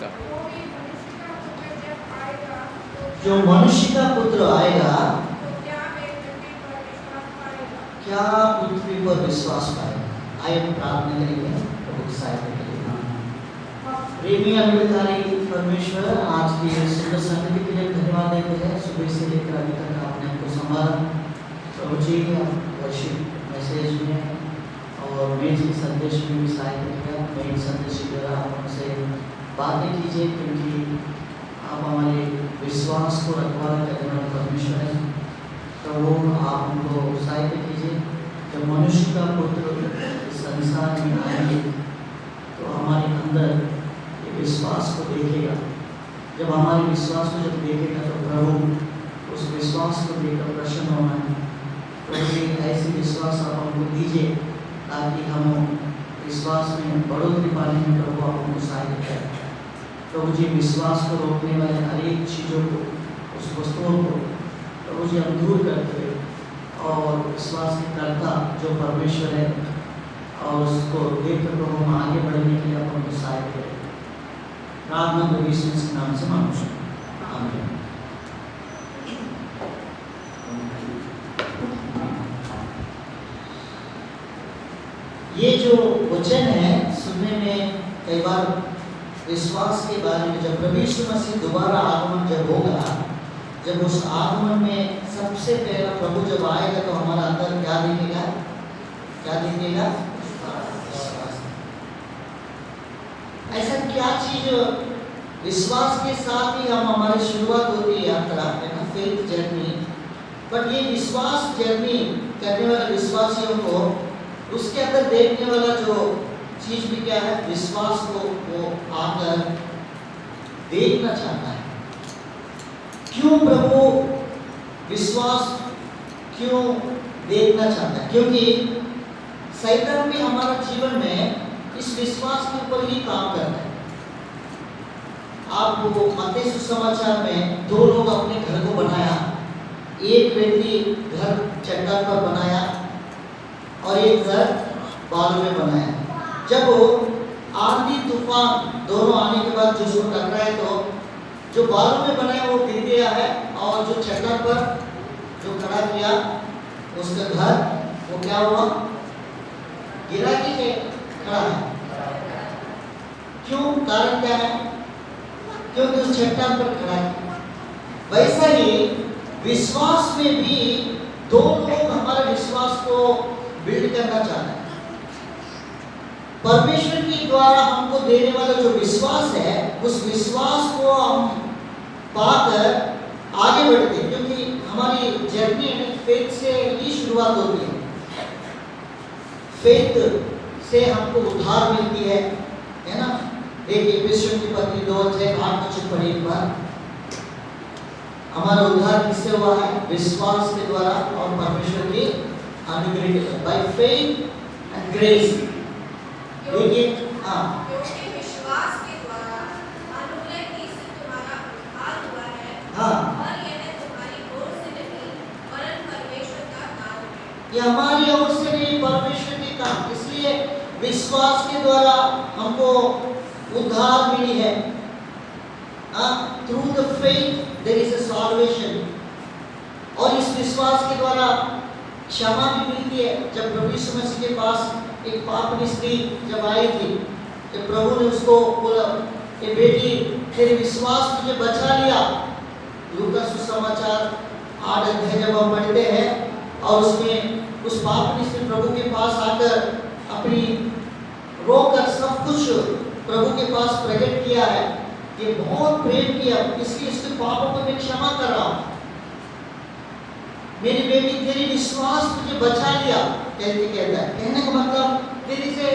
आएगा। जो मनुष्य का पुत्र आएगा क्या पृथ्वी पर विश्वास पाएगा। आइए प्रार्थना करेंगे प्रभु की सहायता के लिए। प्रेमी अनुग्रहकारी परमेश्वर, आज की सुंदर संगति के लिए धन्यवाद देते हैं। सुबह से लेकर अभी तक आपने हमको संभाला प्रभु जी। वर्शिप मैसेज में और मेज के संदेश में भी सहायता किया। मेन संदेश के द्वारा आप हमसे बातें कीजिए, क्योंकि आप हमारे विश्वास को रखवाला करने वाले परमेश्वर हैं। प्रभु आप हमको सहायता कीजिए। जब मनुष्य का पुत्र इस संसार में आएंगे तो हमारे अंदर ये विश्वास को देखेगा। जब हमारे विश्वास को जब देखेगा तो प्रभु उस विश्वास को देखकर प्रसन्न होना है। प्रभु ऐसी विश्वास आप हमको दीजिए ताकि हम विश्वास में बढ़ोतरी पाने में प्रभु आप हमको सहायता करें। प्रभु जी विश्वास को रोकने वाले हर एक चीज़ों को, उस वस्तुओं को प्रभु जी हम दूर करते हुए और विश्वास के कर्ता जो परमेश्वर है और उसको देखकर प्रभु हम आगे बढ़ने के लिए आप हमको सहायता करें। प्रार्थना प्रभु यीशु मसीह के नाम से मांगते हैं, आमीन। ये जो वचन है सुनने में कई बार विश्वास के बारे में, जब प्रभु यीशु मसीह दोबारा आगमन जब होगा, जब उस आगमन में सबसे पहला प्रभु जब आएगा तो हमारा अंदर क्या दिखेगा, क्या दिखेगा? विश्वास। ऐसा क्या चीज विश्वास के साथ ही हम हमारी शुरुआत होती है यात्रा है ना, फेथ जर्नी। बट ये विश्वास जर्नी करने वाले विश्वासियों को उसके अंदर देखने वाला जो चीज भी क्या है, विश्वास को वो आकर देखना चाहता है। क्यों प्रभु विश्वास क्यों देखना चाहता है? क्योंकि शैतान भी हमारा जीवन में इस विश्वास के ऊपर ही काम करता है। आपको मत्ती सुसमाचार में दो लोग अपने घर को बनाया। एक व्यक्ति घर चट्टान पर बनाया और एक घर बालू में बनाया। जब आंधी तूफान दोनों आने के बाद जो उसको टकराए तो जो बालू में बनाया वो गिर गया है और जो चट्टान पर जो खड़ा किया उसका घर वो क्या हुआ, गिरा कि खड़ा है। क्यों? कारण क्या है? क्योंकि उस चट्टान पर खड़ा है। वैसा ही विश्वास में भी दो लोग हमारे विश्वास को बिल्ड करना चाहते हैं। परमेश्वर के द्वारा हमको देने वाला जो विश्वास है, उस विश्वास को हम पाकर आगे बढ़ते हैं, क्योंकि हमारी जर्नी फेथ से ही शुरुआत होती है। फेथ से हमको उद्धार मिलती है ना। देखिए इफिसियों की पत्री 2:8 पढ़िए एक बार। हमारा उद्धार किससे हुआ है? विश्वास के द्वारा और परमेश्वर की अनुग्रह के द्वारा, बाय फेथ एंड ग्रेस। देखिए हाँ, क्योंकि विश्वास के द्वारा अनुग्रह ही से तुम्हारा उद्धार हुआ है। हाँ, और यह तुम्हारी ओर से नहीं वरन परमेश्वर का काम है। ये हमारी ओर से नहीं, परमेश्वर के काम। इसलिए विश्वास के द्वारा हमको उद्धार मिली है। Through the faith there is a solvation. और इस विश्वास के द्वारा क्षमा भी मिलती है। जब प्रभु यीशु मसीह के पास एक पापी स्त्री जब आई थी, जब प्रभु ने उसको बोला कि बेटी तेरे विश्वास तुझे बचा लिया। लूका सुसमाचार 8 अध्याय जब हम पढ़ते हैं और उसमें उस पापी स्त्री प्रभु के पास आकर अपनी रोकर सब कुछ प्रभु के पास प्रकट किया है। ये बहुत प्रेम किया, इसलिए इसके पापों को मैं क्षमा कर रहा हूँ। मेरी बेटी तेरी विश्वास तुझे बचा लिया कहता है। कहने का मतलब तेरी से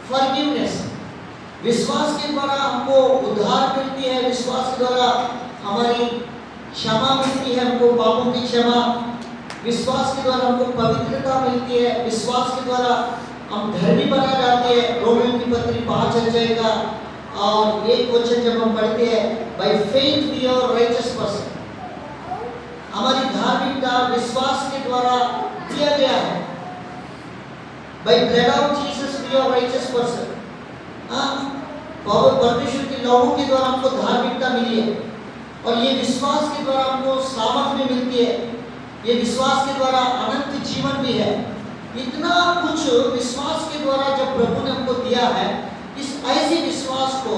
फॉरगिवनेस, विश्वास के द्वारा हमको उद्धार मिलती है। विश्वास के द्वारा हमारी क्षमा मिलती है, हमको पापों की क्षमा। विश्वास के द्वारा हमको पवित्रता मिलती है। विश्वास के द्वारा हम धर्मी बना जाते हैं। रोमियों की पत्री 5 अध्याय का और 1 वचन जब हम पढ़ते हैं, by faith we are righteous person. हमारी धार्मिकता विश्वास के द्वारा किया गया है। By blood of Jesus we are righteous person. परमेश्वर के लहू के द्वारा हमको धार्मिकता मिली है, और ये विश्वास के द्वारा हमको सामर्थ्य मिलती है। ये विश्वास के द्वारा अनंत जीवन भी है। इतना कुछ विश्वास के द्वारा जब प्रभु ने हमको दिया है, इस ऐसे विश्वास को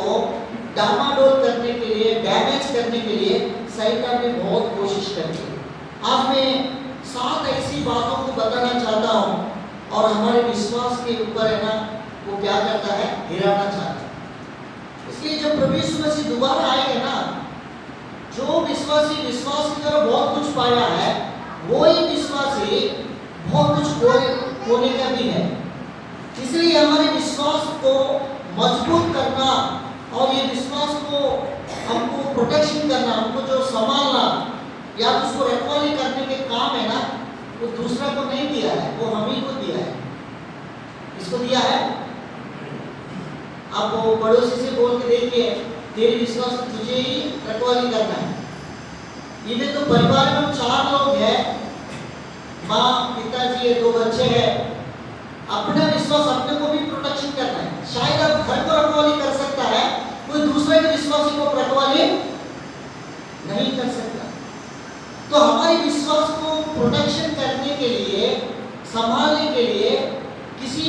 डामाडोल करने के लिए, डैमेज करने के लिए शैतान ने बहुत कोशिश करी है। आज मैं 7 ऐसी बातों को बताना चाहता हूँ, और हमारे विश्वास के ऊपर है ना, वो क्या करता है, गिराना चाहता है। इसलिए जब प्रभु यीशु मसीह दोबारा आएंगे ना, जो विश्वासी विश्वास की तरह बहुत कुछ पाया है, वो ही विश्वासी बहुत कुछ होने का भी है। इसलिए हमारे विश्वास को मजबूत करना, और ये विश्वास को हमको प्रोटेक्शन करना, हमको जो संभालना या तो उसको रखवाली करने के काम है ना, वो दूसरा को नहीं दिया है, वो हम ही को दिया है। इसको दिया है। आप वो पड़ोसी से बोल के देखिए, तेरे विश्वास को तुझे ही रखवाली करना है। इन्हें तो परिवार में 4 लोग हैं, माँ, पिताजी है, 2 बच्चे हैं। अपना विश्वास अपने को भी प्रोटेक्शन करना है। शायद आप घर को रखवाली कर सकता है, कोई दूसरे के विश्वासी को रखवाली नहीं कर सकता। तो हमारे विश्वास को प्रोटेक्शन करने के लिए, संभालने के लिए किसी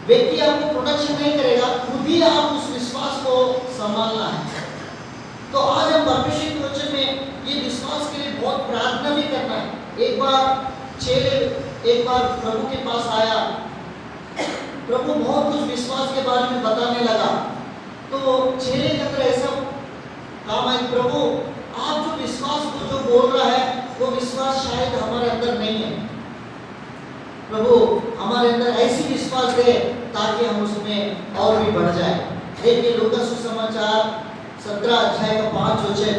व्यक्ति आपको प्रोटेक्शन नहीं करेगा, खुद ही आप उस विश्वास को संभालना है। तो आज हम परमेश्वर के वचन में ये विश्वास के लिए बहुत प्रार्थना भी करना है। एक बार प्रभु के पास आया, प्रभु बहुत कुछ विश्वास के बारे में बताने लगा। तो चेले के अंदर ऐसा काम है, प्रभु आप जो विश्वास को जो बोल रहा है, वो विश्वास शायद हमारे अंदर नहीं है। प्रभु हमारे अंदर ऐसी विश्वास दे ताकि हम उसमें और भी बढ़ जाए। देखिए लूका सुसमाचार 17 अध्याय का 5 वचन।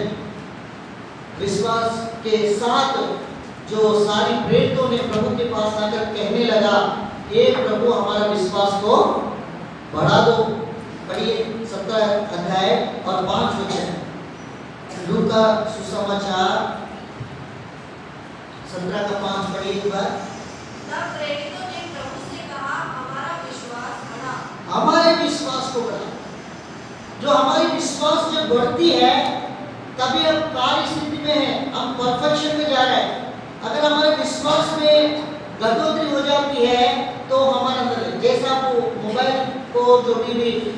विश्वास के साथ जो सारी प्रेरितों ने प्रभु के पास आकर कहने लगा, हे प्रभु हमारा विश्वास को बढ़ा दो। पढ़िए 17 अध्याय और 5 वचन। लूका सुसमाचार 17 का 5 पढ़िए एक बार। तब प्रेरितों ने प्रभु से कहा, हमारा विश्वास बढ़ा। हमारे विश्वास को बढ़ा। जो हमारी विश्वास जब बढ़ती है, तभी हम कार्य स्थिति में हैं, हम परफेक्शन में जा रहे हैं। अगर हमारे विश्वास में बढ़ोतरी हो जाती है, तो हमारे अंदर, जैसा आप मोबाइल को जो भी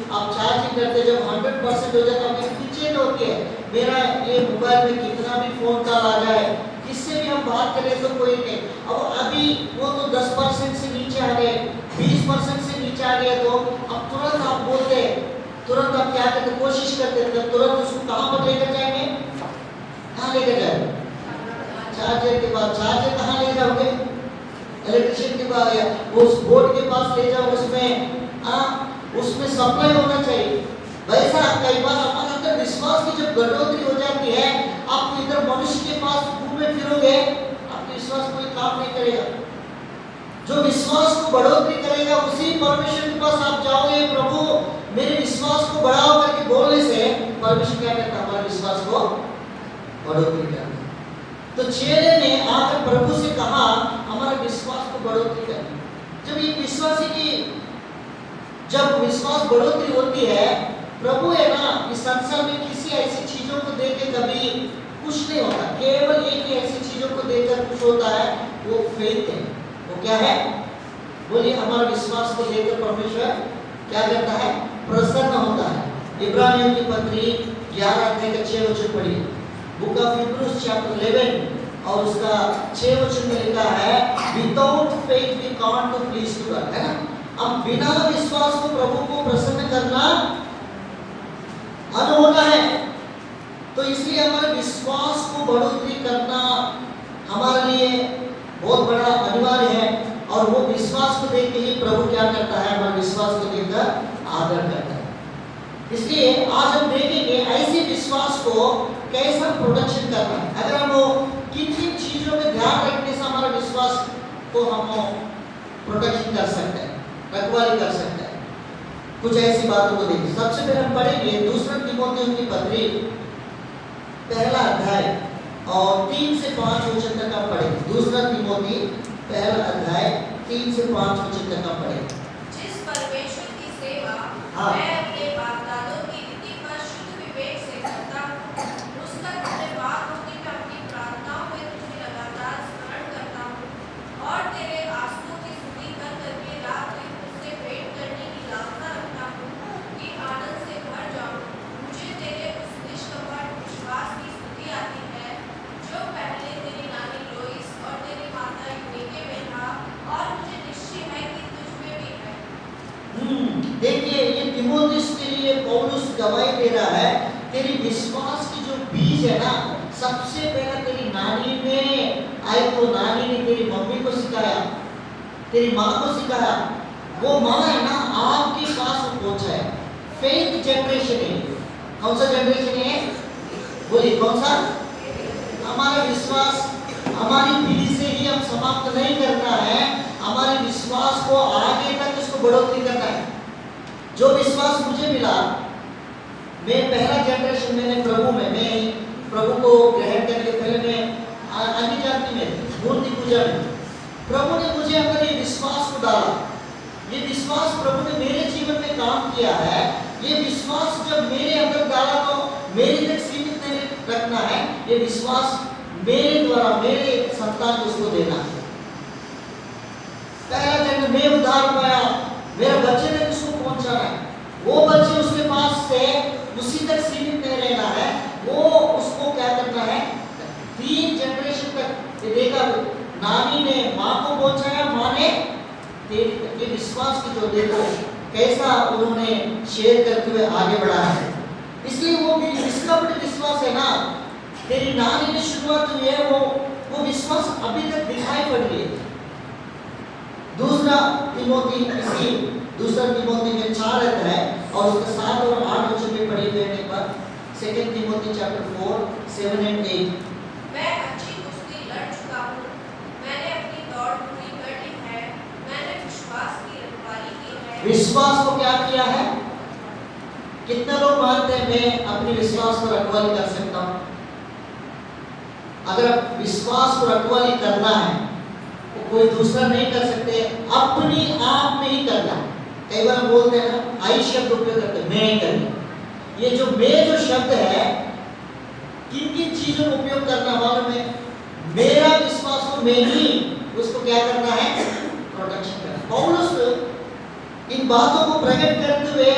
आप चार्जिंग करते, जब 100% हो जाता है, चेक होती है, मेरा ये मोबाइल में कितना भी फोन कॉल आ जाए, किससे भी हम बात करें तो कोई नहीं। अब अभी वो तो 10% से नीचे आ गए, 20% से नीचे आ गए, तो अब तुरंत आप बोलते, तुरंत आप क्या करते, कोशिश करते, तब तुरंत उसको कहाँ पर लेकर जाएंगे, कहाँ लेकर जाएंगे, चार्जर के पास। चार्जर कहाँ ले जाओगे, इलेक्ट्रिशियन के पास या उस बोर्ड के पास ले जाओ, उसमें सप्लाई होना चाहिए। वैसा कई बार हमारे अंदर विश्वास की जब बढ़ोतरी हो जाती है, आप इधर मनुष्य के पास घूमे फिरोगे, आपका विश्वास कोई काम नहीं करेगा। जो विश्वास को बढ़ोतरी करेगा, उसी परमेश्वर के पास आप जाओगे, प्रभु मेरे विश्वास को बढ़ाओ करके बोलने से परमेश्वर क्या करता है, हमारे विश्वास को बढ़ोतरी करता है। तो चेले ने आकर प्रभु से कहा, हमारे विश्वास को बढ़ोतरी करनी। जब ये विश्वासी की जब विश्वास बढ़ोतरी होती है, प्रभु है ना, इस संसार में किसी ऐसी चीजों को देख के कभी खुश नहीं होता। केवल एक ही ऐसी चीजों को देखकर खुश होता है, वो फेथ है। वो क्या है, बोलिए, हमारा विश्वास को लेकर परमेश्वर क्या करता है, प्रसन्न होता है। इब्रानियों की पत्री 11 अध्याय का 6 वचन पढ़िए। बुक ऑफ हिब्रूज चैप्टर 11 और उसका 6 वचन में लिखा है, without faith we can't to please to God, है ना। अब बिना विश्वास को प्रभु को प्रसन्न करना अनहोना है। तो इसलिए हमारे विश्वास को बढ़ोतरी करना हमारे लिए बहुत बड़ा अनिवार्य है, और वो विश्वास को देख के ही प्रभु क्या करता है, हमारे विश्वास को देखकर आदर करता है। इसलिए आज हम देखेंगे ऐसे विश्वास को कैसा प्रोटेक्शन करना है। अगर हम किन किन चीजों में ध्यान रखने से हमारा विश्वास को हम प्रोटेक्शन कर सकते हैं, रखवाली कर सकते हैं, कुछ ऐसी बातों को देखिए। सबसे पहले हम पढ़ेंगे 2 तीमुथियुस की पत्री 1 अध्याय और 3 से 5 वचन तक हम पढ़ेंगे। 2 तीमुथियुस 1 अध्याय 3 से 5 वचन तक हम पढ़ेंगे। जिस परमेश्वर की सेवा हाँ। मैं तीमुथियुस के लिए पौलुस गवाही दे रहा है, तेरी विश्वास की जो बीज है ना, सबसे पहले तेरी नानी ने आई, तो नानी ने तेरी मम्मी को सिखाया, तेरी माँ को सिखाया, वो माँ है ना आपके पास पहुंचा है। फेथ जनरेशन है। कौन सा जनरेशन है? बोलिए कौन सा? हमारा विश्वास हमारी पीढ़ी से ही हम समाप्त नहीं करना है, हमारे विश्वास को आगे तक इसको बढ़ोतरी करना है। जो विश्वास मुझे मिला, मैं पहला जनरेशन मैंने प्रभु में, मैं प्रभु को ग्रहण करने के पहले मैं अन्य जाति में मूर्ति पूजा में, प्रभु ने मुझे अंदर ये विश्वास को डाला। ये विश्वास प्रभु ने मेरे जीवन में काम किया है। ये विश्वास जब मेरे अंदर डाला तो मेरे तक सीमित नहीं रखना है, ये विश्वास मेरे द्वारा मेरे संतान को उसको देना है। पहला जन्म मैं उद्धार पाया, मेरे बच्चे तक उसको पहुंचाना है। वो बच्चे उसके पास से उसी तक सीमित नहीं रहना है, वो उसको क्या करना है, 3 जनरेशन तक। ये देखा, नानी ने माँ को पहुंचाया, माँ ने ये विश्वास की जो देखो कैसा उन्होंने शेयर करते हुए आगे बढ़ा है। इसलिए वो इसका बड़ा विश्वास है ना, तेरी नानी ने शुरुआत हुई है, वो विश्वास अभी तक दिखाई पड़ रही है। दूसरा तिमोथी में 4 अध्याय और उसके 7 और 8 वचन में पढ़े हुए हैं। एक बार 2 तिमोथी चैप्टर 4 7 and 8। मैं अच्छी कुश्ती लड़ चुका हूँ, मैंने अपनी दौड़ पूरी कर ली है, मैंने विश्वास की रखवाली की है। विश्वास को क्या किया है? कितने लोग मानते हैं मैं अपने विश्वास को रखवाली कर सकता हूँ? अगर विश्वास को रखवाली करना है तो कोई दूसरा नहीं कर सकते, अपनी आप में ही करना है। कई बार हम बोलते हैं ना, आई शब्द उपयोग करते हैं, मैं करना। ये जो मैं जो शब्द है, किन किन चीजों का उपयोग करना मालूम है? मेरा विश्वास को मैं ही उसको क्या करना है? प्रोटेक्शन करना। पौलुस इन बातों को प्रकट करते हुए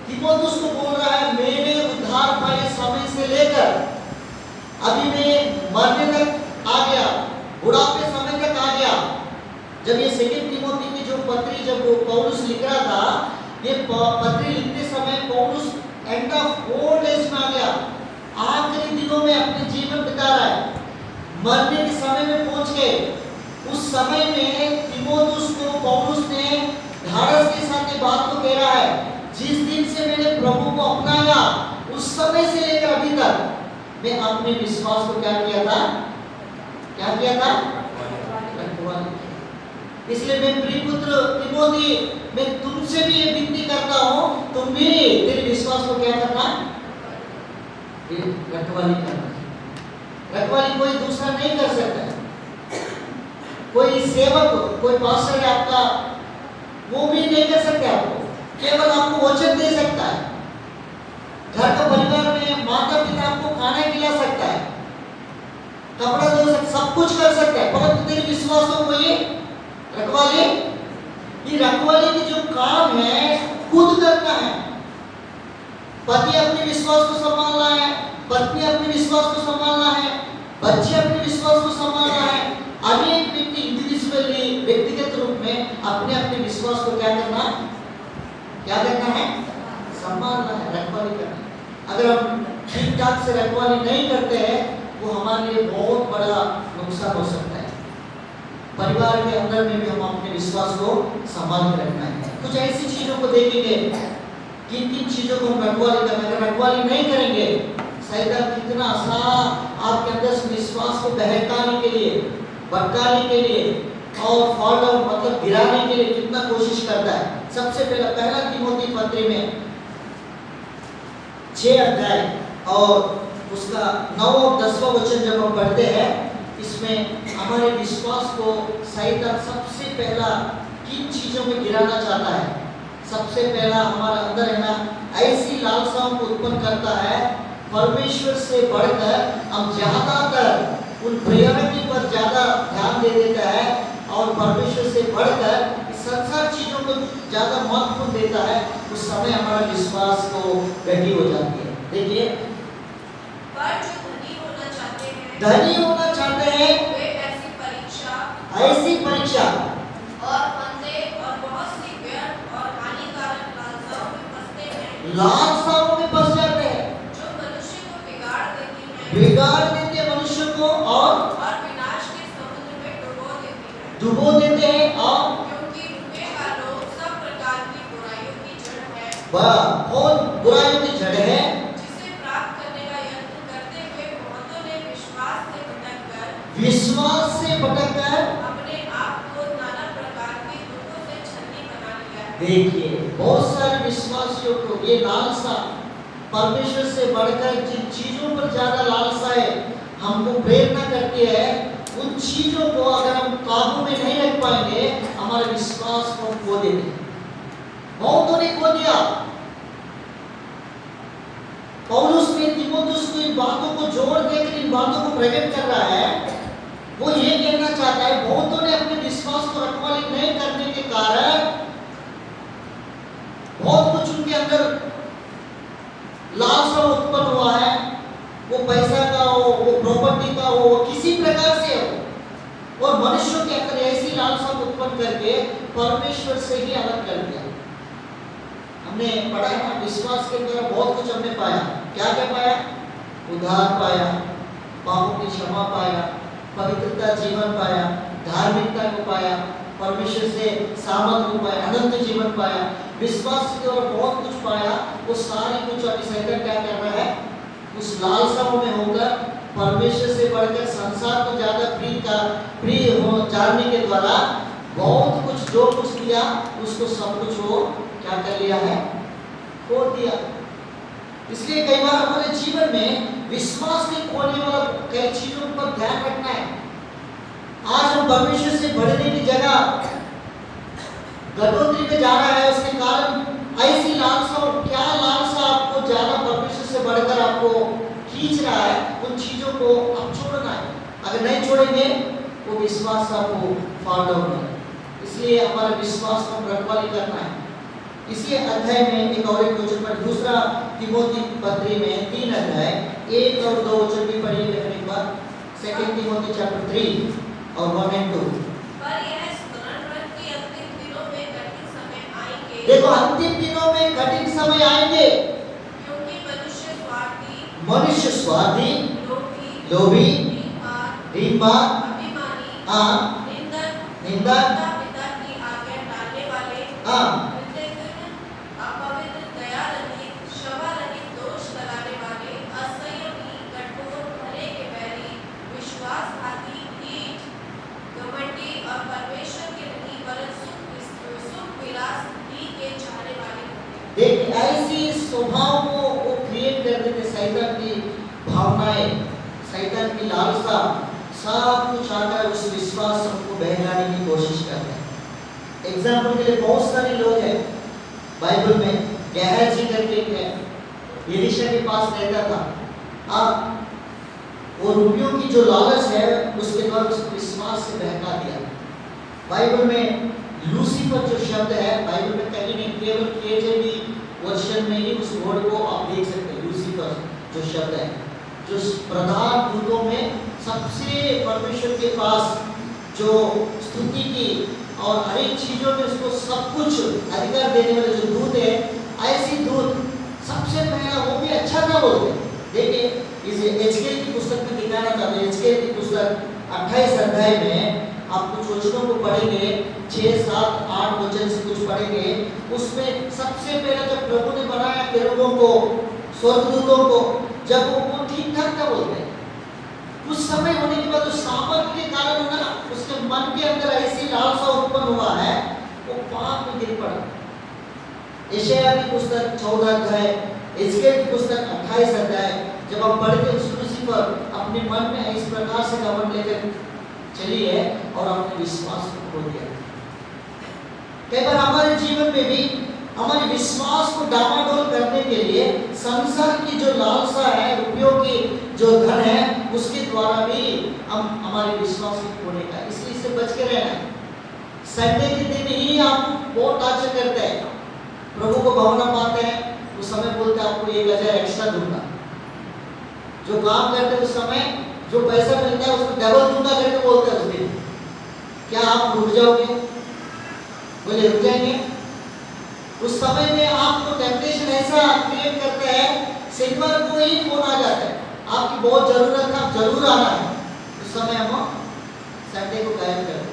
तीमुथियुस को बोल रहा है, मैंने उद्धार पाए समय से लेकर अभी मैं मरने तक आ गया, बुढ़ापे समय तक आ गया। जब ये 2 तिमोथी की जो पत्री जब पौलुस लिख रहा था, ये पत्री लिखते समय पौलुस एंड ऑफ ओल्ड एज में आ गया, आखिरी दिनों में अपने जीवन बिता रहा है, मरने के समय में पहुंच गए। उस समय में तीमुथियुस को पौलुस ने ढाढ़स के साथ ये बात को कह रहा है, जिस दिन से मैंने प्रभु को अपनाया उस समय से लेकर अभी तक मैं अपने विश्वास को क्या किया था? क्या किया था? इसलिए मैं प्रिय पुत्र तीमुथी, मैं तुमसे भी ये विनती करता हूँ, तुम भी तेरे विश्वास को क्या करना? रखवाली करना। रखवाली कोई दूसरा नहीं कर सकता है। कोई सेवक, कोई पास्टर है आपका, वो भी नहीं कर सकते आपको, केवल आपको वचन दे सकता है। घर का परिवार में माता पिता आपको खाना खिला सकता है, कपड़ा धो सकता, सब कुछ कर सकता है, परंतु तेरे विश्वास को कोई रखवाली, ये रखवाली की जो काम है खुद करना है। पति अपने विश्वास को संभालना है, पत्नी अपने विश्वास को संभालना है, बच्चे अपने विश्वास को संभालना है। अनेक व्यक्ति इंडिविजुअली व्यक्तिगत रूप में अपने अपने विश्वास को क्या करना है? संभालना है, रखवाली करना है। अगर हम ठीक ठाक से रखवाली नहीं करते हैं, वो हमारे लिए बहुत बड़ा नुकसान हो सकता है। परिवार के अंदर में भी हम अपने विश्वास को संभाल के रखना है। कुछ ऐसी चीजों को देखेंगे, किन किन चीजों को हम रखवाली करना है। अगर रखवाली नहीं करेंगे, शैतान कितना आसान आपके अंदर से विश्वास को बहकाने के लिए, भटकाने के लिए और फॉल डाउन मतलब गिराने के लिए कितना कोशिश करता है। सबसे पहला तीमुथी पत्री में 6 अध्याय और उसका 9 और 10वां वचन जब हम पढ़ते हैं, इसमें हमारे विश्वास को शैतान सबसे पहला किन चीजों में गिराना चाहता है। सबसे पहला हमारे अंदर है ना, ऐसी लालसाओं को उत्पन्न करता है, परमेश्वर से बढ़कर हम ज्यादातर उन प्रायोरिटी पर ज्यादा ध्यान दे देता है और परमेश्वर से बढ़कर संसार चीजों को ज्यादा महत्व देता है। उस समय हमारा विश्वास को गति हो जाती है। देखिए, पर जो धनी होना चाहते हैं वे ऐसी परीक्षा और फंदे और बहुत सी व्यर्थ और हानिकारक लालसाओं में फंस लालसाओं में फंस जाते हैं, जो मनुष्य को बिगाड़ देती हैं बिगाड़ देते हैं मनुष्य को और और विनाश के समुद्र में डुबो देती हैं। डुबो देते हैं। और क्योंकि रुपये का लोभ सब प्रकार की बुराइयों की जड़ है, बहुत बुराइयों की जड़ है, जिसे प्राप्त करने का यत्न करते हुए बहुतों ने विश्वास से भटककर अपने आप को नाना प्रकार के दुखों से छन्नी बना लिया है। देखिए बहुत सारे विश्वासियों को ये लालसा, परमेश्वर से बढ़कर जिन चीजों पर ज्यादा लालसा है हमको प्रेरणा करती है, उन चीजों को अगर हम काबू में नहीं रख पाएंगे हमारे विश्वास को हम खो देंगे। बहुतों ने खो दिया। पौलुस ने तीमुथियुस को इन बातों को जोड़ देकर इन बातों को प्रकट कर रहा है। वो ये कहना चाहता है बहुतों ने अपने विश्वास को रखवाली नहीं करने के कारण बहुत कुछ उनके अंदर लालसा उत्पन्न हुआ है, वो पैसा का हो, वो प्रॉपर्टी का हो, वो किसी प्रकार से हो, और मनुष्यों के अंदर ऐसी लालसा उत्पन्न करके परमेश्वर से ही अलग कर दिया। हमने पढ़ा है ना, विश्वास के द्वारा बहुत कुछ हमने पाया। क्या क्या पाया? उद्धार पाया, पापों की क्षमा पाया, पवित्रता जीवन पाया, धार्मिकता को पाया, परमेश्वर से सामर्थ को पाया, अनंत जीवन पाया। विश्वास के द्वारा बहुत कुछ पाया। वो सारी कुछ अभी शैतान क्या कर रहा है? उस लालसाओं में होकर परमेश्वर से बढ़कर संसार को ज्यादा प्रिय हो जानने के द्वारा बहुत कुछ जो कुछ किया उसको सब कुछ वो क्या कर लिया है? खो दिया। इसलिए कई बार हमारे जीवन में विश्वास के खोने वाला कई चीजों पर ध्यान रखना है। आज हम परमेश्वर से बढ़ने की जगह गडोत्री में जा रहा है, उसके कारण ऐसी लालसा, और क्या लालसा आपको ज्यादा परमेश्वर से बढ़कर आपको खींच रहा है, उन चीजों को आप छोड़ना है। अगर नहीं छोड़ेंगे वो विश्वास आपको फॉल डाउन है। इसलिए हमारा विश्वास को रखवाली करना है। इसी अध्याय में एक और एक वचन पर, दूसरा तीमुथी पत्री में 3 अध्याय 1 और 2 वचन भी पढ़िए एक बार। 2 तीमुथी चैप्टर 3 और 1 and 2। पर यह स्मरण रख कि अंतिम दिनों में कठिन समय आएंगे। देखो अंतिम दिनों में कठिन समय आएंगे, क्योंकि मनुष्य स्वार्थी, लोभी, लोभी, ढींगमार, अभिमानी, निंदक, पिता की आज्ञा टालने वाले, अपवित्र, दया रहित, क्षमा रहित, दोष लगाने वाले, असंयमी, कठोर, भले के बैरी, विश्वासघाती, ढीठ, घमंडी और परमेश्वर के नहीं वरन सुख विलास ही के चाहने वाले होंगे। देख ऐसी स्वभाव को वो क्रिएट कर देते। शैतान की भावनाएं, शैतान की लालसा, सब कुछ आकर उस विश्वास को बहलाने की कोशिश करते हैं। एग्जाम्पल के लिए बहुत सारे लोग हैं बाइबल में। गेहजी करके एक है, एलीशा के पास रहता था। वो रुपयों की जो लालच है उसके द्वारा उसको विश्वास से बहका दिया। बाइबल में लूसीफर जो शब्द है, बाइबल में कहीं नहीं, केवल केजेवी वर्षन में ही उस वर्ड को आप देख सकते हैं। लूसीफर जो शब्द है, जो प्रधान दूतों में सबसे परमेश्वर के पास जो स्तुति की और हर एक चीजों में उसको सब कुछ अधिकार देने वाले जो दूत है, ऐसी दूत सबसे पहला वो भी अच्छा था बोलते। देखिए इसे एचकेल की पुस्तक में दिखाना चाहते हैं। एचकेल की पुस्तक 28 अध्याय में आप कुछ वचनों को पढ़ेंगे, 6, 7, 8 वचन से कुछ पढ़ेंगे। उसमें सबसे पहले जब प्रभु ने बनाया केरूबों को, स्वर्गदूतों को, जब वो ठीक ठाक था बोलते हैं, कुछ समय होने के बाद उस सामर्थ के कारण ना उसके मन के अंदर ऐसी लालसा उत्पन्न हुआ है, वो पाप में गिर पड़ा। यशायाह की पुस्तक 14 अध्याय, एचकेल की पुस्तक 28 अध्याय जब आप पढ़ते हैं, लूसीफर अपने मन में इस प्रकार से घमंड लेकर चली है और अपने विश्वास को खो दिया। कई बार हमारे जीवन में भी हमारे विश्वास को डामाडोल करने के लिए संसार की जो लालसा है, रुपयों की जो धन है, उसके द्वारा भी हम हमारे विश्वास को खोने का, इसलिए इससे बच के रहना है। संडे के दिन ही आप बहुत टार्चर करते हैं, प्रभु को भावना पाते हैं, उस समय बोलते हैं आपको 1000 एक्स्ट्रा दूंगा। जो काम करते हैं उस समय जो पैसा मिलता है उसको डबल दूंगा करके बोलते हैं उस दिन। क्या आप रुक जाओगे? बोले रुक जाएंगे। उस समय में आपको टेम्पटेशन ऐसा शनिवार को ही फोन आ जाता है, आपकी बहुत जरूरत है, आप जरूर आना है, उस समय हम संडे को कायम करते हैं।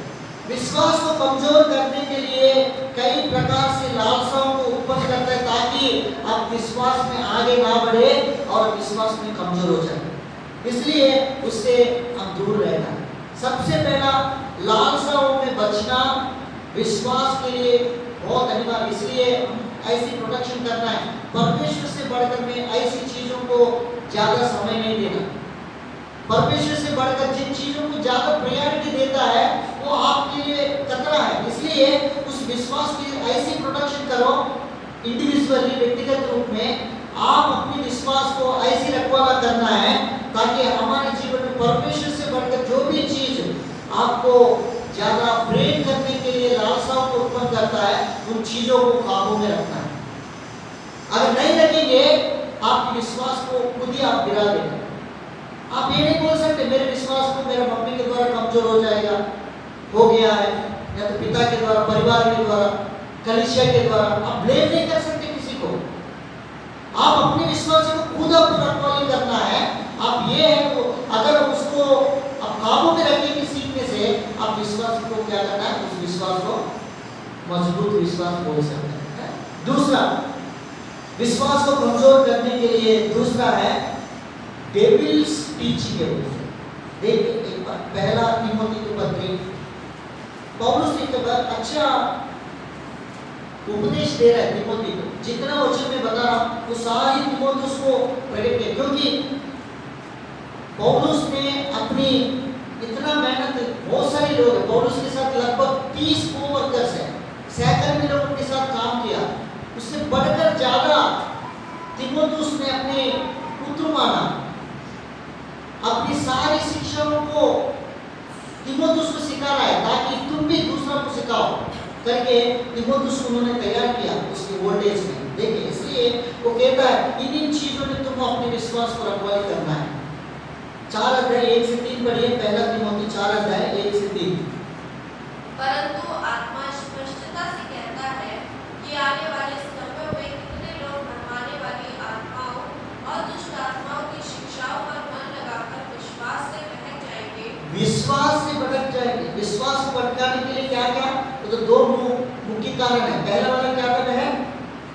विश्वास को कमजोर करने के लिए कई प्रकार से लालसाओं को उत्पन्न करता है ताकि आप विश्वास में आगे ना बढ़े और विश्वास में कमजोर हो जाए, इसलिए उससे हम दूर रहना है। सबसे पहला लालसाओं में बचना विश्वास के लिए बहुत अनिवार्य, इसलिए ऐसी प्रोटेक्शन करना है। परमेश्वर से बढ़कर में ऐसी चीजों को ज्यादा समय नहीं देना। परमेश्वर से बढ़कर जिन चीजों को ज्यादा प्रायोरिटी देता है वो आपके लिए खतरा है, इसलिए उस विश्वास की ऐसी प्रोटेक्शन करो इंडिविजुअली, व्यक्तिगत रूप में आप अपने विश्वास को ऐसी रखवाला करना है ताकि हमारे जीवन में परमेश्वर से बढ़कर जो भी चीज आपको ज्यादा प्रेम करने के लिए लालसाओं को उत्पन्न करता है उन चीजों को काबू में रखना है। अगर नहीं रखेंगे आपके विश्वास को खुद ही आप गिरा देंगे। आप ये नहीं बोल सकते मेरे विश्वास को मेरे मम्मी के द्वारा कमजोर हो जाएगा, हो गया है, या तो पिता के द्वारा, परिवार के द्वारा, कलीसिया के द्वारा। आप ब्लेम नहीं कर सकते किसी को। आप अपने विश्वास को खुद अपनी रखवाली करना है। आप ये है वो, अगर उसको आप काबू में रखेंगे सीखने से, आप विश्वास को क्या करना है, उस विश्वास को मजबूत विश्वास बोल सकते हैं। दूसरा, विश्वास को कमजोर करने के लिए दूसरा है डेविल्स टीचिंग है। देखिए एक बार पहला तिमोथी की पत्री पौलुस एक बार अच्छा उपदेश दे रहा है तिमोथी को। जितना वचन में बता रहा हूं वो सारी तिमोथी को प्रकट किया, क्योंकि पौलुस ने अपनी इतना मेहनत, बहुत सारे लोग हैं पौलुस के साथ, लगभग 30 कोवर्कर्स हैं, सहकर्मी लोगों के साथ काम किया। उससे बढ़कर ज्यादा तिमोथी ने अपने पुत्र माना, अपनी सारी शिक्षाओं को तिमोथी को सिखा रहा है ताकि तुम भी दूसरा को सिखाओ करके तिमोथी को उन्होंने तैयार किया उसके ओल्ड एज में। देखिए इसलिए वो कहता है इन चीजों में तुम अपने विश्वास को रखवाली करना है। 4 अध्याय 1 से 3 पढ़िए, पहला तिमोथी 4 अध्याय 1 से 3। परंतु आत्मा स्पष्टता से कहता है कि आने वाले समय में कितने लोग भरमाने वाली आत्माओं और दुष्ट आत्माओं की शिक्षाओं पर मन लगाकर विश्वास से भटक जाएंगे। विश्वास से भटक जाएंगे। विश्वास को भटकाने के लिए क्या क्या, तो 2 मुख्य कारण है। पहला वाला क्या कारण है,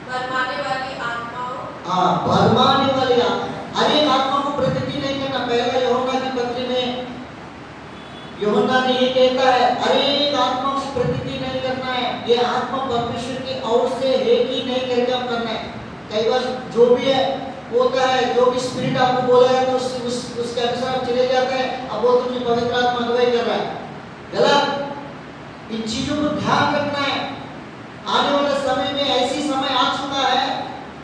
भरमाने वाली आत्माओं। भरमाने वाली आत्मा, हर एक आत्मा को प्रतिति नहीं करना। पहला यूहन्ना की पत्री में यूहन्ना ने ये कहता है हर एक आत्मा को प्रतिति नहीं करना है, ये आत्मा परमेश्वर की ओर से है कि नहीं करके हम करना है। कई बार जो भी है होता है, जो भी स्पिरिट आपको बोला है तो उसके अनुसार आप चले जाते हैं, अब वो तुम्हें पवित्र आत्मा अगुवाई कर रहा है, गलत। इन चीजों को ध्यान रखना है। आने वाले समय में ऐसी समय आ चुका है,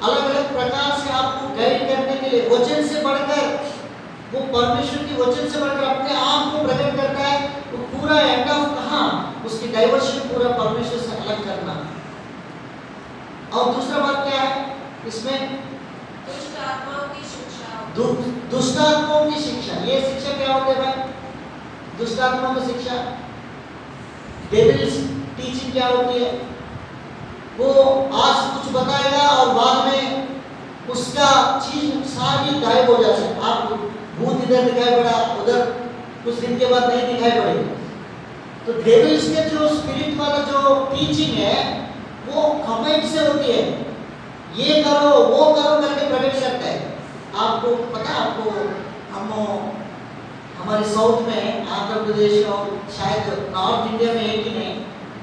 अलग अलग प्रकार से आपको गाइड करने के लिए वचन से बढ़कर, वो परमेश्वर की वचन से बढ़कर अपने आप को प्रकट करता है। वो पूरा एंड ऑफ कहां, उसकी डाइवर्शन पूरा परमेश्वर से अलग करना। और दूसरा बात क्या है इसमें, दुष्ट आत्माओं की शिक्षा। दुष्ट आत्माओं की शिक्षा। ये शिक्षा क्या होती है भाई, दुष्ट आत्माओं की शिक्षा, डेविल्स टीचिंग क्या होती है, वो आज कुछ बताएगा और बाद में उसका चीज सारी गायब हो जाती है। आप भूत इधर दिखाई पड़ा, उधर कुछ दिन के बाद नहीं दिखाई पड़ेगा। तो डेविल्स के जो स्पिरिट वाला जो टीचिंग है वो कमेंट से होती है, ये करो वो करो करके प्रकट करता है। आपको पता है, आपको हमारे साउथ में, आंध्र प्रदेश और शायद नॉर्थ इंडिया में है कि नहीं,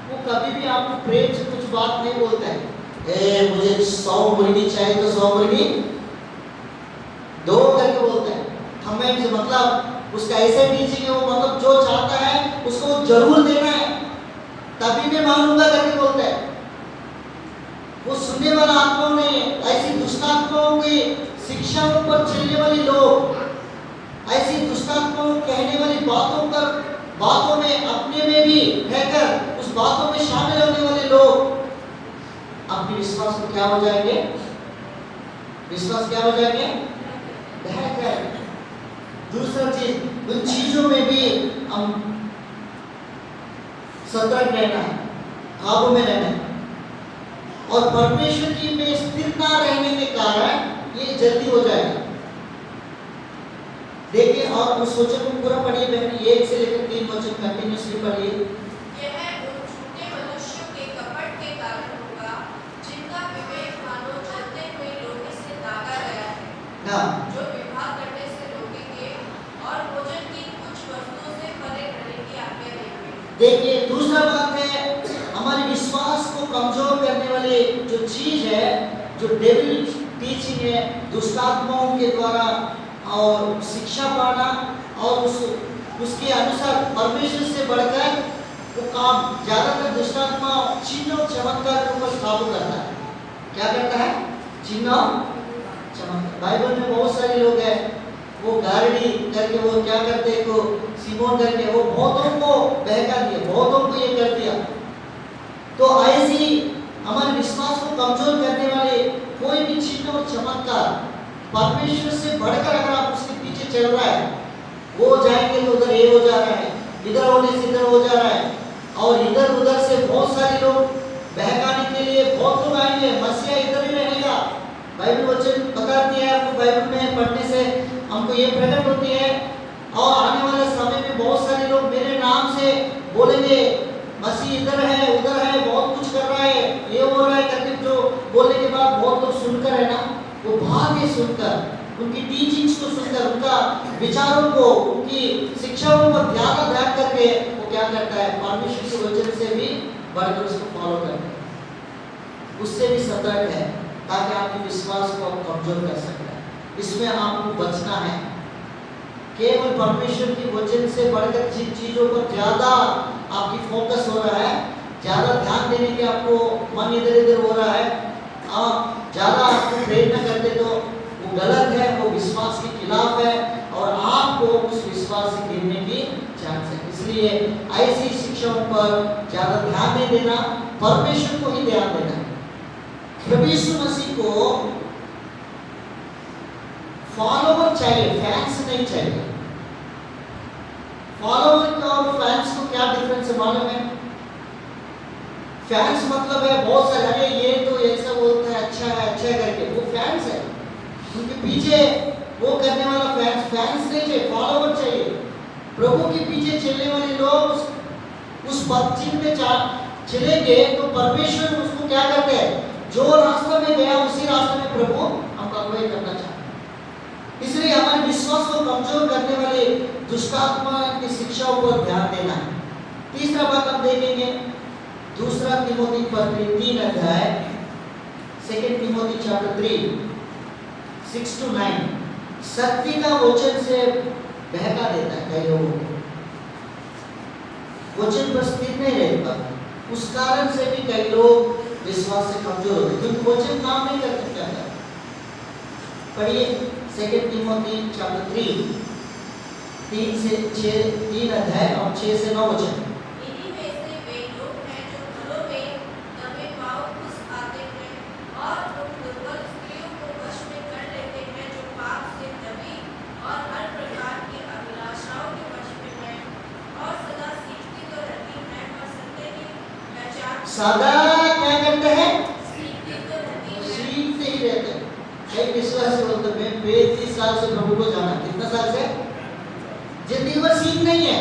वो कभी भी आपको प्रेम से कुछ बात नहीं बोलता है, मुझे 100 मुर्गी चाहिए तो 100 मुर्गी दो करके बोलता है। कमेंट से मतलब उसका ऐसे टीचिंग है, वो मतलब जो चाहता है उसको जरूर देना है, तभी मैं मानूंगा करके बोलता है। वो सुनने वाला आत्माओं ने, ऐसी दुष्ट आत्माओं की शिक्षाओं पर चलने वाले लोग, ऐसी दुष्ट आत्माओं कहने वाली बातों में अपने में भी रहकर उस बातों में शामिल होने वाले लोग अपने विश्वास को क्या हो जाएंगे, विश्वास क्या हो जाएंगे, बहक जाएंगे। दूसरा चीज, उन चीजों में भी हम सतर्क रहना है, काबू में रहना है। और परमेश्वर की में स्थिर ना रहने के कारण ये जल्दी हो जाएगा। देखिए और उस वचन को पूरा पढ़िए बहन, 1 से लेकर 3 वचन कंटिन्यूअसली पढ़िए। यह उन झूठे मनुष्यों के कपट के कारण होगा जिनका विवेक मानो जलते हुए लोहे से दागा गया है, हाँ, जो विवाह करने से रोकेंगे और भोजन की कुछ वस्तुओं से परे रहने की आज्ञा देंगे। देखिए दूसरा बात है, हमारे विश्वास को कमजोर करने वाली जो चीज है, जो डेविल टीचिंग है, दुष्ट आत्माओं के द्वारा और शिक्षा पाना और उसके अनुसार परमेश्वर से बढ़कर वो काम ज्यादातर दुष्ट आत्मा चिन्ह और चमत्कार के ऊपर काबू करता है। क्या करता है? चिन्ह और चमत्कार। बाइबल में बहुत सारे लोग हैं, वो गारडी करके वो क्या करते हैं, को सिमोन करके वो बहुतों को बहका दिया, बहुतों को ये कर दिया। तो ऐसी हमारे विश्वास को कमजोर करने वाले कोई भी चिन्ह और चमत्कार परमेश्वर से बढ़कर अगर आप उसके पीछे चल रहा है, वो जाएंगे तो उधर ये हो जा रहा है, इधर होने से इधर हो जा रहा है, और इधर उधर से बहुत सारे लोग बहकाने के लिए बहुत लोग आएंगे, मसीहा इधर ही रहेगा। बाइबल वचन बताती है आपको, बाइबल में पढ़ने से हमको ये प्रकट होती है। और आने वाले समय में बहुत सारे लोग मेरे नाम से बोलेंगे मसीह इधर है उधर है, बहुत कुछ कर रहा है, ये हो रहा है करके जो बोलने के बाद बहुत लोग सुनकर है ना, वो भागे सुनकर, उनकी टीचिंग्स को सुनकर, उनका विचारों को, उनकी शिक्षाओं पर ध्यान करके वो क्या करता है, परमेश्वर के वचन से भी बढ़कर उसको फॉलो करता है। उससे भी सतर्क है ताकि आपके विश्वास को आप कमजोर कर सकते हैं। इसमें आपको बचना है। केवल परमेश्वर के वचन से बढ़कर जिन चीजों पर ज्यादा आपकी फोकस हो रहा है, ज्यादा ध्यान देने के आपको मन इधर इधर हो रहा है, आप ज्यादा आपको प्रेरणा करते तो वो गलत है, वो विश्वास के खिलाफ है और आपको उस विश्वास से गिरने की चांस है। इसलिए ऐसी शिक्षाओं पर ज्यादा ध्यान नहीं देना, परमेश्वर को ही ध्यान देना। प्रभु यीशु मसीह को फॉलोवर चाहिए, फैंस नहीं चाहिए। फॉलोवर का और फैंस को क्या डिफरेंस है मालूम है? फैंस मतलब है बहुत सारे, अरे ये तो ऐसा बोलता है अच्छा है करके, वो फैंस है। उनके पीछे वो करने वाला फैंस नहीं चाहिए, फॉलोवर चाहिए। प्रभु के पीछे चलने वाले लोग उस पथ में चलेंगे तो परमेश्वर उसको क्या करते हैं, जो रास्ता में गया उसी रास्ते में प्रभु हमको अगुवाई करना चाहते हैं। इसलिए हमारे विश्वास को कमजोर करने वाले दुष्टात्मा की शिक्षाओं पर ध्यान देना है। तीसरा बात हम देखेंगे, दूसरा तिमोथी पत्री 3 अध्याय, 2 तिमोथी चैप्टर 3 6 to 9 सत्य का वचन से बहका देता है कई लोगों को, वचन पर स्थिर नहीं रहता। उस कारण से भी कई लोग विश्वास से कमजोर होते, क्योंकि वचन काम नहीं कर सकता है। पढ़िए 2 तिमोथी चैप्टर 3 अध्याय और 6 से 9 वचन। इन्हीं में से वे लोग हैं जो घरों में दबे पांव घुस आते हैं और उन दुर्बल स्त्रियों को वश में कर लेते हैं जो पाप से दबी और हर प्रकार की अभिलाषाओं के वश में हैं और सदा सीखती तो रहती हैं और सत्य की पहचान सदा क्या करते हैं? सीखती तो रहती हैं। सीखते ही रहते हैं। एक विश्वास बोलते मैं 35 साल से प्रभु को जाना। कितना साल से? जिंदगी भर सीख नहीं है,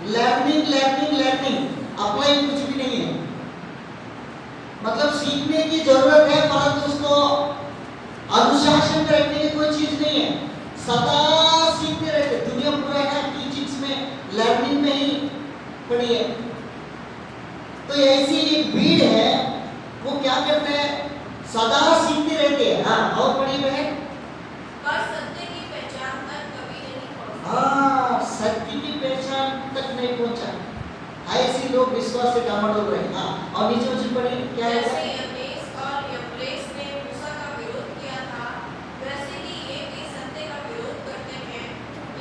लर्निंग अप्लाई कुछ भी नहीं है। मतलब सीखने की जरूरत है परंतु उसको अनुशासन में रखने की कोई चीज नहीं है। सदा सीखते रहते, दुनिया पूरा है टीचिंग्स में, लर्निंग में ही पड़ी है। तो ऐसी एक भीड़ है, वो क्या करते हैं, सदा सीखते रहते हैं। हाँ, और पढ़ी बहन, पर सत्य की पहचान तक कभी नहीं पहुंचते। हाँ, सत्य की पहचान तक नहीं पहुंचा। ऐसे लोग विश्वास से डामाडोल हो रहे हैं। हाँ, और नीचे वचन पढ़िए क्या है? जैसे यन्नेस और यम्ब्रेस ने मूसा का विरोध किया था, वैसे ही ये भी सत्य का विरोध करते हैं।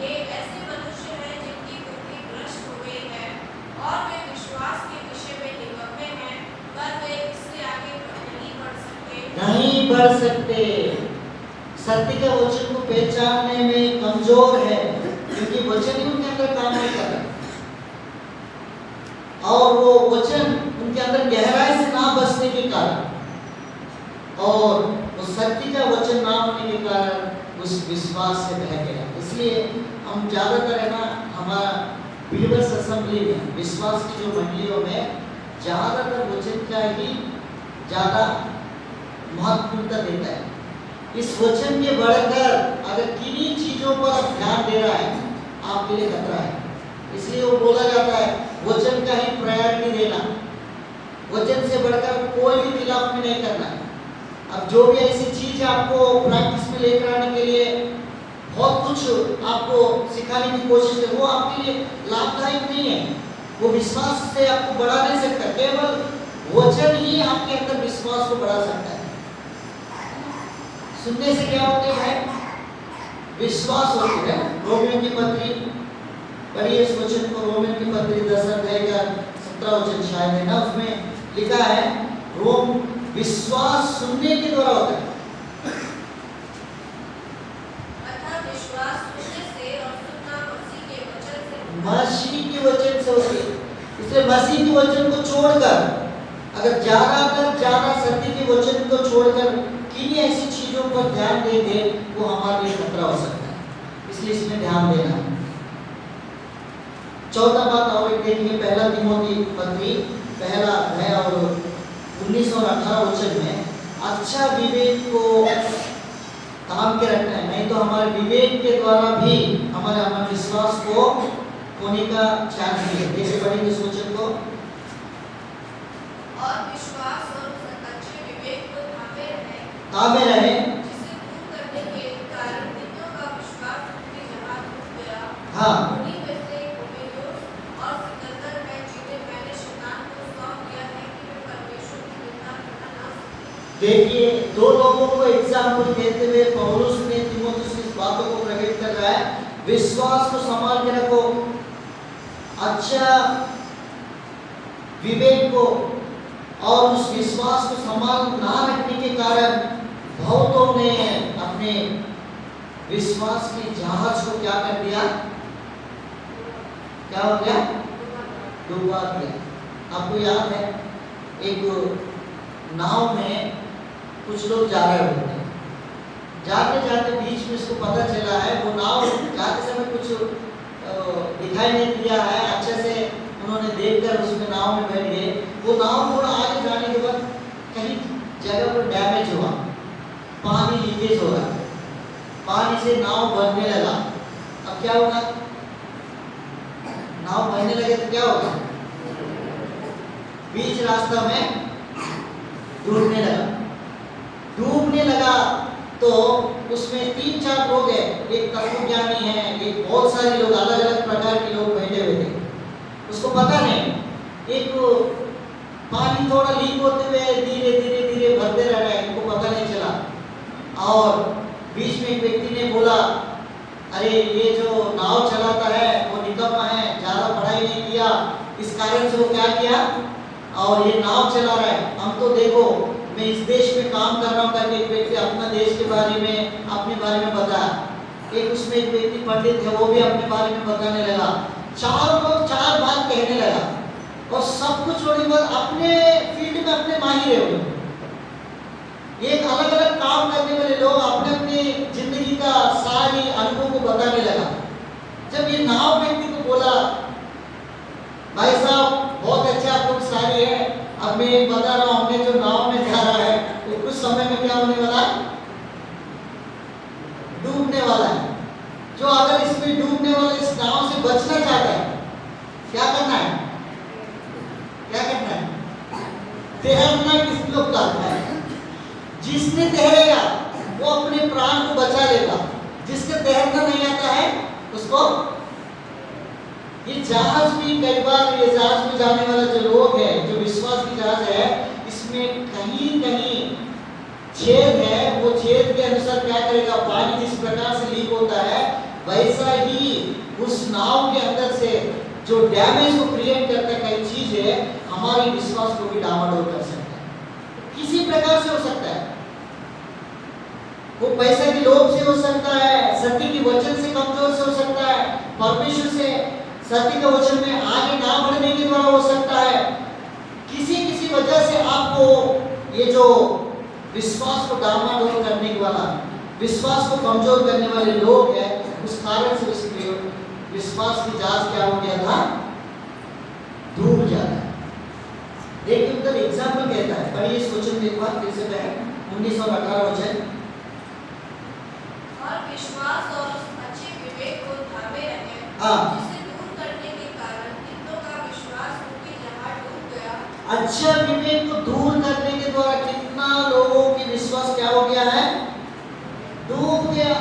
ये ऐसे मनुष्य हैं जिनकी बुद्धि भ्रष्ट हो गई है और वे विश्वास के विषय में निकम्मे हैं, पर वे इससे आगे नहीं बढ़ सकते। नहीं बढ़ सकते। सत्य के वचन को पहचानने में कमजोर है, क्योंकि वचन ही उनके अंदर काम नहीं कर रहा, और वो वचन उनके अंदर गहराई से ना बसने के कारण और उस सत्य का वचन ना होने के कारण उस विश्वास से बह गया। इसलिए हम ज़्यादातर है ना, हमारा बिलीवर्स असेंबली में, विश्वास की जो मंडलियों में ज़्यादातर वचन का ही ज़्यादा महत्वपूर्णता देता है। इस वचन के बढ़कर अगर किन्हीं चीज़ों पर ध्यान दे रहा है, आपके लिए खतरा है। इसलिए वो बोला जाता है वचन का ही प्रायोरिटी देना, वचन से बढ़कर कोई भी खिलाफ में नहीं करना। अब जो भी ऐसी चीज आपको प्रैक्टिस में लेकर आने के लिए बहुत कुछ आपको सिखाने की कोशिश है, वो आपके लिए लाभदायक नहीं है। वो विश्वास से आपको बढ़ा नहीं सकता। केवल वचन ही आपके अंदर विश्वास को बढ़ा सकता है। सुनने से क्या होते हैं? विश्वास होती है। रोमियो की पत्री पढ़िए इस वचन को, रोमियो की पत्री 10 अध्याय का 17 वचन शायद है ना, उसमें लिखा है रोम विश्वास सुनने के द्वारा होता है। अर्थात विश्वास सुनने से और सुनना मसीह के वचन से, मसीह के वचन से होती है। इसलिए मसीह के वचन को छोड़कर अगर ज्यादा सत्य के वचन को छोड़कर किन्हीं ऐसी चीजों पर ध्यान देंगे, वो हमारे लिए खतरा हो सकता है। इसलिए इसमें ध्यान देना है। चौथा बात और एक देखेंगे, पहला तीमुथियुस पत्री पहला अध्याय और 19 और 18 वचन में अच्छा विवेक को थाम के रखना है, नहीं तो हमारे विवेक के द्वारा भी हमारे विश्वास को होने का चांस है। जैसे पढ़ेंगे इस वचन को, और विश्वास और अच्छे विवेक को थामे रहे, जिसे दूर करने के कारण नित्यों का विश्वास उनके जहां टूट गया। हाँ उन्हीं में से हुमेनियुस और सिकंदर है, जिन्हें मैंने शैतान को सौंप दिया है कि वे परमेश्वर की निंदा करना ना सीखें। देखिए, दो लोगों को एग्जाम्पल देते हुए पौलुस ने तीमुथियुस इस बातों को प्रकट कर रहा है, विश्वास को संभाल के रखो, अच्छा विवेक को, और उस विश्वास को संभाल ना रखने के कारण बहुतों ने अपने विश्वास की जहाज को क्या कर दिया? क्या हो गया? डुबा दिया। आपको याद है एक नाव में कुछ लोग जा रहे होते हैं, जाते जाते बीच में इसको पता चला है वो नाव जाते समय कुछ दिखाई नहीं दिया है, अच्छे से उन्होंने देखकर उसमें नाव में बैठ गए। वो नाव थोड़ा आगे जाने के बाद कहीं जगह पर डैमेज हुआ, पानी लीकेज हो रहा, पानी से नाव भरने लगा। अब क्या होगा? नाव भरने लगे तो क्या होगा? बीच रास्ता में डूबने लगा तो उसमें 3-4 लोग हैं, एक तत्वज्ञानी है, एक बहुत सारे लोग अलग अलग प्रकार के लोग बैठे हुए थे। उसको पता नहीं, एक पानी थोड़ा लीक होते हुए धीरे धीरे धीरे भरते रह रहा है, इनको पता नहीं चला। और बीच में एक व्यक्ति ने बोला, अरे ये जो नाव चलाता है वो निकम्मा है, ज़्यादा पढ़ाई नहीं किया, इस कारण से वो क्या किया और ये नाव चला रहा है। हम तो देखो मैं इस देश में काम कर रहा हूँ करके एक व्यक्ति अपना देश के बारे में अपने बारे में बताया। एक उसमें एक व्यक्ति पंडित है, वो भी अपने बारे में बताने लगा। 4 लोग 4 बात कहने लगा और सब कुछ छोड़ने के बाद अपने फील्ड में अपने माहिर है। एक अलग अलग काम करने वाले लोग अपने अपने जिंदगी का सारी अनुभव को बताने लगा। जब ये नाव व्यक्ति को बोला, भाई साहब बहुत अच्छा आप लोग सारी है, अब मैं बता रहा हूँ, हमने जो नाव में जा रहा है वो कुछ समय में क्या होने वाला है? डूबने वाला है। जो अगर इसमें डूबने वाले इस नाव से बचना चाहता है, क्या करना है? क्या करना है? तैरना किस लोग कहता है? जिसने तैरेगा वो अपने प्राण को बचा लेगा, जिसके तैरना नहीं आता है उसको। ये जहाज भी कई बार, ये जहाज में जाने वाला जो लोग है, जो विश्वास की जहाज है, इसमें कहीं कहीं छेद है। वो छेद के अनुसार क्या करेगा? पानी जिस प्रकार से लीक होता है वैसा ही उस नाव के अंदर से जो डैमेज को क्रिएट करता है कई चीज है, हमारे विश्वास को भी डामाडोल कर सकता है। किसी प्रकार से हो सकता है, वो पैसे के लोभ से हो सकता है, सत्य के वचन से कमजोर से हो सकता है, परमेश्वर से सत्य के वचन में आगे ना बढ़ने के द्वारा हो सकता है। किसी किसी वजह से आपको ये जो विश्वास को डामाडोल करने वाला, विश्वास को कमजोर करने वाले लोग हैं। उस कारण से उसके विश्वास की जांच क्या हो गया था, डूब जाता है। देखिए उधर एग्जाम्पल कहता है, पढ़िए इस वचन में एक बार फिर से पढ़ें, 19 और 18 वचन। और विश्वास और उस अच्छे विवेक को थामे रहे, हाँ। जिसे दूर करने के कारण कितनों का विश्वास उनकी जहाँ डूब गया। अच्छा विवेक को दूर करने के द्वारा कितना लोगों की विश्वास क्या हो गया है, डूब गया।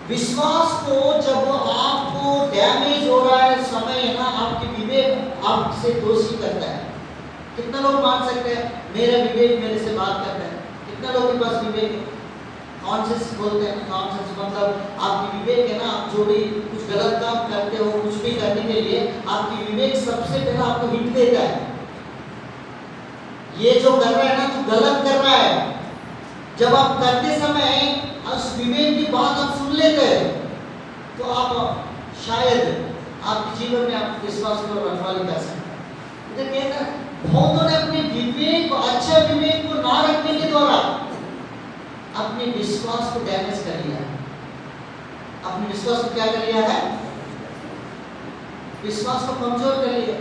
विश्वास को जब आपको डैमेज हो रहा है, समय है ना, आपकी विवेक आपसे दोषी करता है। कितना लोग मान सकते हैं मेरा विवेक मेरे से बात करता है? कितना लोगों के पास विवेक है? कॉन्शियस बोलते हैं, कॉन्शियस मतलब आपकी विवेक है ना, आप जो भी कुछ गलत काम करते हो, कुछ भी करने के लिए आपकी विवेक सबसे पहले आपको हिंट देता है, ये जो कर रहा है ना तू गलत कर रहा है। जब आप करते समय उस विवेक की बात आप सुन लेते हैं तो आप शायद आपके जीवन में आप विश्वास को रखवाली कर सकते हैं। कहता है बहुतों ने अपने विवेक, अच्छे विवेक को ना रखने के द्वारा अपने विश्वास को डैमेज कर लिया है। अपने विश्वास को क्या कर लिया है, विश्वास को कमजोर कर लिया।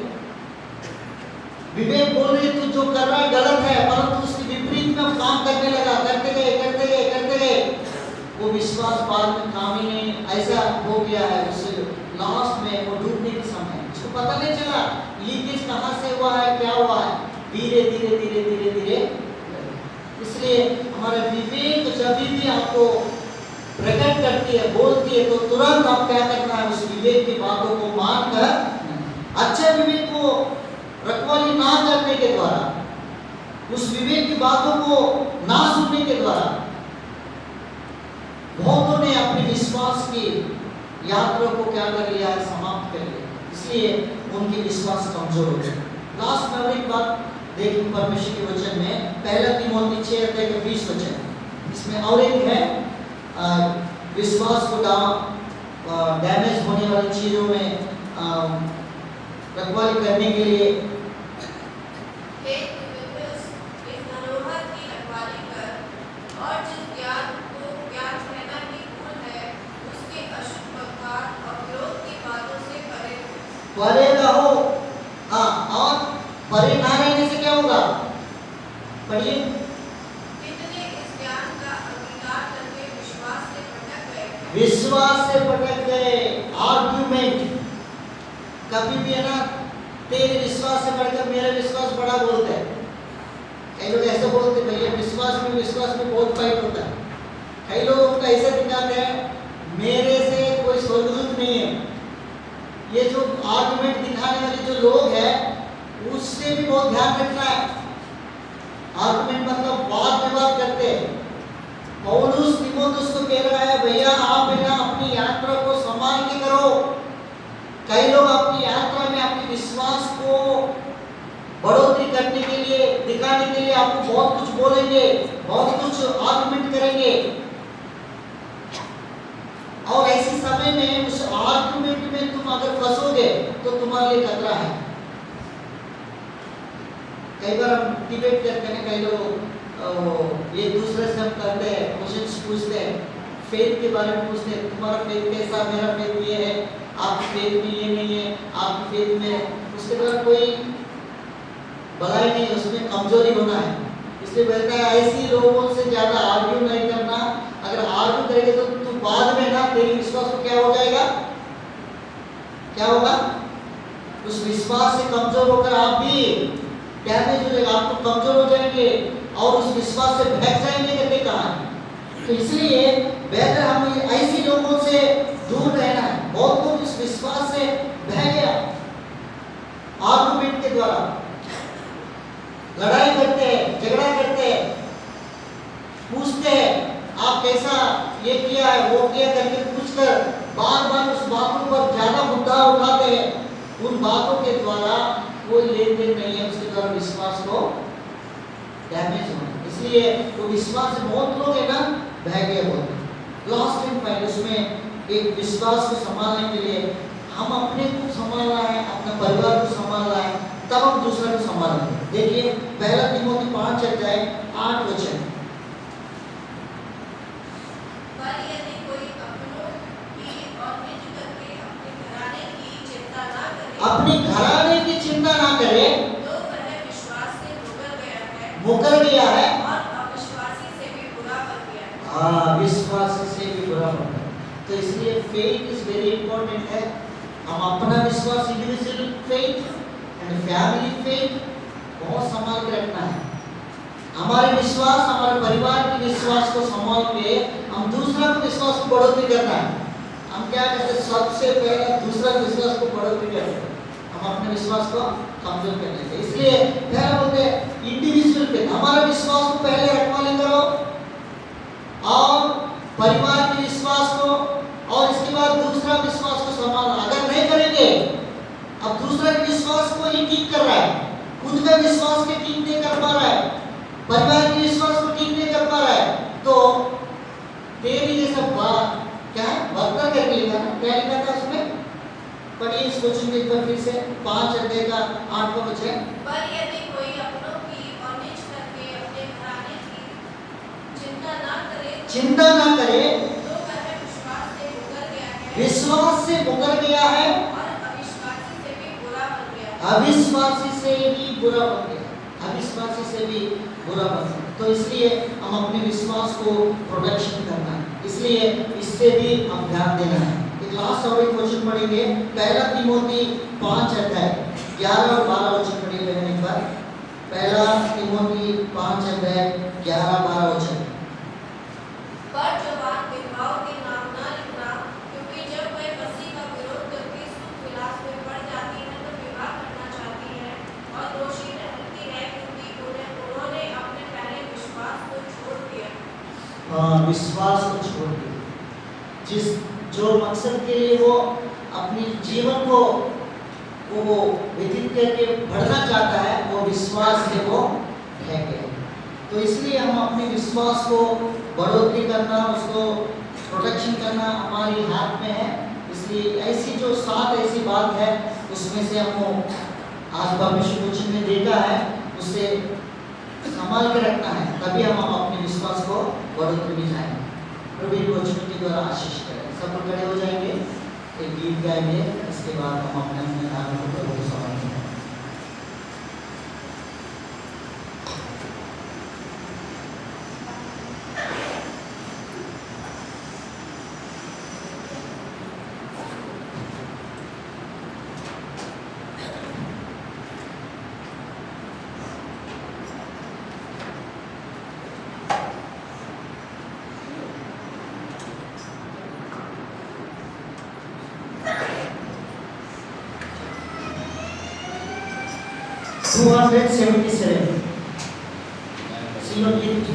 विवेक बोल रही तू जो कर रहा है गलत है, परंतु उसके विपरीत में काम करने लगा, करते गए वो विश्वास बाद में काम ही नहीं, ऐसा हो गया है। उससे लास्ट में वो डूबने के समय उसको पता नहीं चला लीकेज कहाँ से हुआ है, क्या हुआ है, धीरे धीरे। इसलिए हमारा विवेक जब भी आपको प्रकट करती है, बोलती है, तो तुरंत आप क्या करना है, उस विवेक की बातों को मानकर अच्छे विवेक को रखवाली ना करने के द्वारा, उस विवेक की बातों को ना सुनने के द्वारा बहुतों ने अपने विश्वास की यात्रा को क्या कर लिया है, समाप्त कर लिया। इसलिए उनके विश्वास कमजोर हो गए। लास्ट में एक बात देखिए परमेश्वर के वचन में, पहला तीमुथियुस 6:20 वचन, इसमें और एक है विश्वास को डैमेज होने वाली चीजों में रखवाली करने के लिए इस धरोहर की रखवाली कर, और जिस ज्ञान को ज्ञान कहना ही भूल है, उसके अशुद्ध बकवास और विरोध की बातों से परे रहो। हाँ, और परे ना रहने से क्या होगा, पढ़िए। कितने इस ज्ञान का अंगीकार करके विश्वास से भटक गए। आर्ग्यूमेंट कभी भी है ना, तेरे विश्वास से बढ़कर मेरा विश्वास बड़ा बोलते हैं। कई लोग ऐसे बोलते हैं भैया विश्वास में बहुत फाइट होता है। कई लोग ऐसे दिखाते हैं मेरे से कोई स्वर्गदूत नहीं है। ये जो आर्गुमेंट दिखाने वाले जो लोग हैं उससे भी बहुत ध्यान रखना है। आर्गुमेंट मतलब वाद विवाद करते हैं। पौलुस तीमुथियुस को कह रहा है भैया आप है ना अपनी यात्रा को संभाल के करो। कई लोग अपनी यात्रा में अपने विश्वास को बढ़ोतरी करने के लिए, दिखाने के लिए आपको बहुत कुछ बोलेंगे, बहुत कुछ आर्गुमेंट करेंगे, और ऐसे समय में उस आर्गुमेंट में तुम अगर फंसोगे तो तुम्हारे लिए खतरा है। कई बार हम डिबेट करते हैं, कई लोग ये दूसरे से हम करते हैं, क्वेश्चंस पूछते हैं, फेथ के बारे में पूछते हैं, तुम्हारा फेथ कैसा, मेरा फेथ ये है, आपकी फेथ में ये नहीं है, आपकी फेथ में, उसके बाद कोई भलाई नहीं, उसमें कमजोरी होना है। इसलिए कहता है ऐसी लोगों से ज्यादा आर्ग्यू नहीं करना। अगर आर्ग्यू करेंगे तो तुम बाद में ना तेरी विश्वास को क्या हो जाएगा, क्या होगा, उस विश्वास से कमजोर होकर आप भी डैमेज हो जाएगा, आप तो कमजोर हो जाएंगे और उस विश्वास से भाग जाएंगे करके कहा है। तो इसलिए बेहतर हमें ऐसे लोगों से दूर रहना है। बहुत लोग इस विश्वास से बह गया, आर्गुमेंट के द्वारा लड़ाई करते हैं, झगड़ा करते हैं, पूछते हैं आप कैसा ये किया है वो किया करके पूछकर बार बार उस बातों पर ज्यादा मुद्दा उठाते हैं। उन बातों के द्वारा कोई लेन देन नहीं है, उसके द्वारा विश्वास को डैमेज होना। इसलिए वो विश्वास से बहुत लोग है ना बह गए होते हैं। लास्ट एंड फाइनल उसमें एक विश्वास को संभालने के लिए हम अपने को संभालना है, अपने परिवार को संभालना है, तब हम दूसरा को संभालेंगे। देखिए पहला तिमोथी 5:8। पर यदि कोई अपनों की और निज करके अपने घराने की चिंता ना करे, अपने घराने की चिंता ना करे, तो वह विश्वास से मुकर गया है और अविश्वासी से भी बुरा बन गया है। विश्वास से भी बुरा बन गया। तो इसलिए फेथ इज वेरी इंपॉर्टेंट है। हम अपना विश्वास, individual faith and family faith बहुत संभाल के रखना है। हमारे विश्वास, हमारे परिवार के विश्वास को संभाल के हम दूसरा के विश्वास को बढ़ोतरी करना है। हम क्या करते हैं, सबसे पहले दूसरा के विश्वास को बढ़ोतरी करते हैं, हम अपने विश्वास को कमजोर कर लेते हैं। इसलिए पहले बोलते हैं इंडिविजुअल फेथ, हमारा विश्वास को पहले रखवाले करो और परिवार के विश्वास को, और इसके बाद दूसरा विश्वास को संभालना। अगर नहीं करेंगे, अब दूसरा के विश्वास को ही ठीक कर रहा है, खुद का विश्वास के ठीक नहीं कर पा रहा है, परिवार के विश्वास को ठीक नहीं कर पा रहा है, तो तेरी ये सब बात क्या है, वर्कर करके लिखा ना, क्या लिखा था उसमें? पढ़िए इस क्वेश्चन एक बार फिर से, 5:8। पर यदि कोई अपनों की और निज करके अपने घराने की चिंता ना करे, तो वह विश्वास से मुकर गया है विश्वास से मुकर गया है और अविश्वासी से भी बुरा बन गया है। अविश्वासी से भी बुरा बन गया, अविश्वासी से भी बुरा बन गया। तो इसलिए हम अपने विश्वास को प्रोटेक्शन करना है, इसलिए इससे भी हम ध्यान देना है। एक लास्ट और एक क्वेश्चन पढ़ेंगे, पहला तिमोथी 5:11-12 पढ़िए एक बार। पहला तिमोथी 5:11-12। पर जवान विधवाओं के नाम न लिखना, क्योंकि जब वे मसीह का विरोध करके सुख विलास में पड़ जाती है तो विवाह करना चाहती है और दोषी ठहरती है, क्योंकि उन्होंने अपने पहले विश्वास को छोड़ दिया। विश्वास को छोड़ दिया। जो मकसद के लिए वो अपने जीवन को वो व्यतीत करके बढ़ना चाहता है, वो विश्वास से वो है गया। तो इसलिए हम अपने विश्वास को बढ़ोतरी करना, उसको प्रोटेक्शन करना हमारी हाथ में है। इसलिए ऐसी जो 7 ऐसी बात है, उसमें से हमको आज परमेश्वर वचन में देखा है, उससे संभाल के रखना है, तभी हम अपने विश्वास को बढ़ोतरी में जाएंगे। प्रभु वचन के द्वारा आशीष करें। सब लोग खड़े हो जाएंगे, एक गीत गाएंगे, इसके बाद हम अपने अपने नाम को प्रभु को समर्पित करेंगे। Sino git?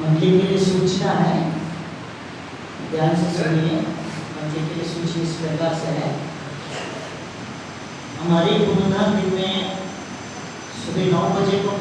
मंथली के लिए सूचना है, ध्यान से सुनिए। मंथली के लिए सूचना इस प्रकार से है। हमारी पुनः दिन में सुबह 9 बजे को